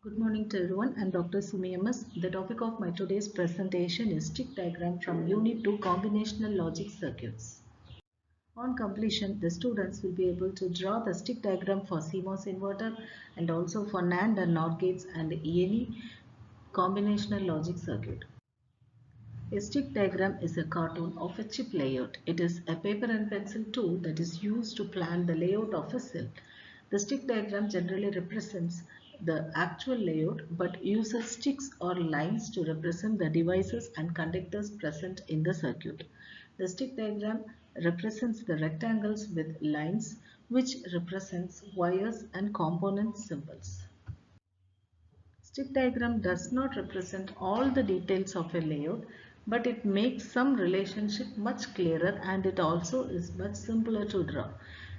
Good morning to everyone. I'm Dr. Sumi MS. The topic of my today's presentation is stick diagram from Unit 2 Combinational Logic Circuits. On completion, the students will be able to draw the stick diagram for CMOS inverter and also for NAND and NOR gates and any combinational logic circuit. A stick diagram is a cartoon of a chip layout. It is a paper and pencil tool that is used to plan the layout of a cell. The stick diagram generally represents the actual layout but uses sticks or lines to represent the devices and conductors present in the circuit. The stick diagram represents the rectangles with lines which represents wires and component symbols. Stick diagram does not represent all the details of a layout, but it makes some relationship much clearer and it also is much simpler to draw.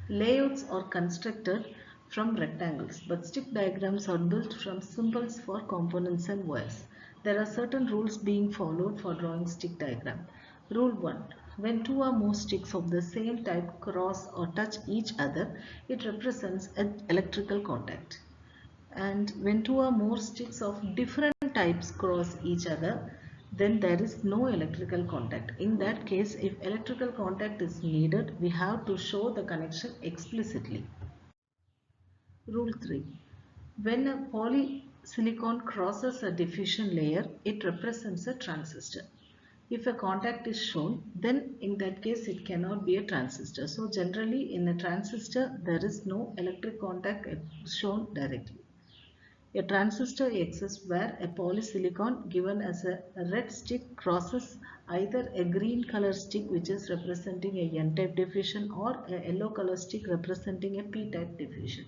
Layouts are constructed from rectangles, but stick diagrams are built from symbols for components and wires. There are certain rules being followed for drawing stick diagram. Rule 1. When two or more sticks of the same type cross or touch each other, it represents an electrical contact. And when two or more sticks of different types cross each other, then there is no electrical contact. In that case, if electrical contact is needed, we have to show the connection explicitly. Rule 3. When a polysilicon crosses a diffusion layer, it represents a transistor. If a contact is shown, then in that case it cannot be a transistor. So generally in a transistor there is no electric contact shown directly. A transistor exists where a polysilicon given as a red stick crosses either a green color stick which is representing a N-type diffusion or a yellow color stick representing a P-type diffusion.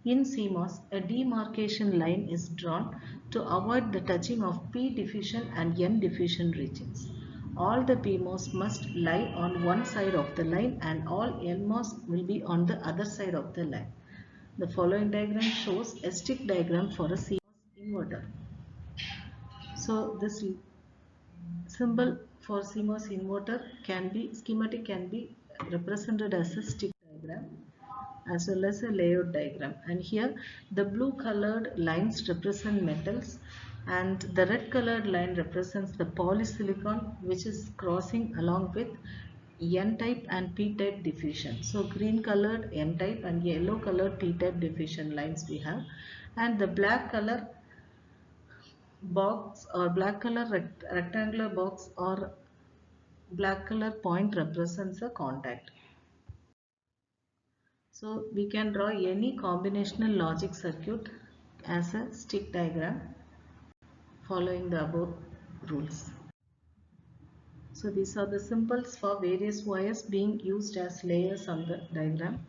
In CMOS, a demarcation line is drawn to avoid the touching of P diffusion and N diffusion regions. All the PMOS must lie on one side of the line and all NMOS will be on the other side of the line. The following diagram shows a stick diagram for a CMOS inverter. So this symbol for CMOS inverter schematic can be represented as a stick diagram as well as a layout diagram. And here the blue colored lines represent metals and the red colored line represents the polysilicon which is crossing along with N-type and P-type diffusion. So green colored N-type and yellow colored P-type diffusion lines we have, and the black color box or black color rectangular box or black color point represents a contact. So we can draw any combinational logic circuit as a stick diagram following the above rules. So these are the symbols for various wires being used as layers on the diagram.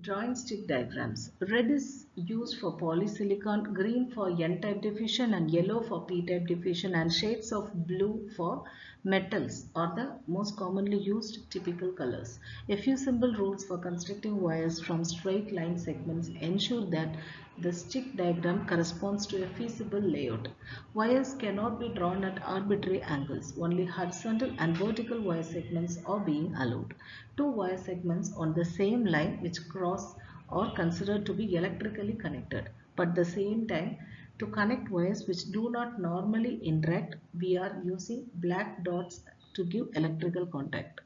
Drawing stick diagrams. Red is used for polysilicon, green for N-type diffusion and yellow for P-type diffusion, and shades of blue for metals are the most commonly used typical colors. A few simple rules for constructing wires from straight line segments ensure that the stick diagram corresponds to a feasible layout. Wires cannot be drawn at arbitrary angles. Only horizontal and vertical wire segments are being allowed. Two wire segments on the same line which cross are considered to be electrically connected. But at the same time, to connect wires which do not normally interact, we are using black dots to give electrical contact.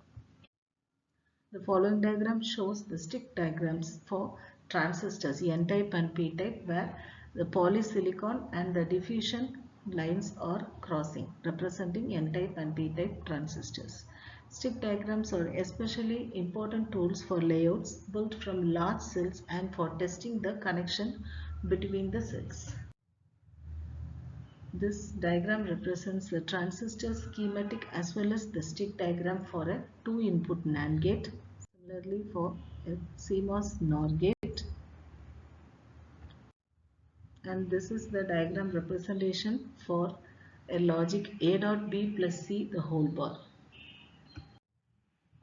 The following diagram shows the stick diagrams for transistors N-type and P-type where the polysilicon and the diffusion lines are crossing, representing N-type and P-type transistors. Stick diagrams are especially important tools for layouts built from large cells and for testing the connection between the cells. This diagram represents the transistor schematic as well as the stick diagram for a 2-input NAND gate. Similarly for a CMOS NOR gate. And this is the diagram representation for a logic A dot B plus C the whole bar.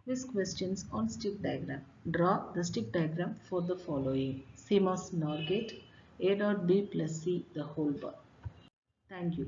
Quiz questions on stick diagram. Draw the stick diagram for the following: CMOS NOR gate, A dot B plus C the whole bar. Thank you.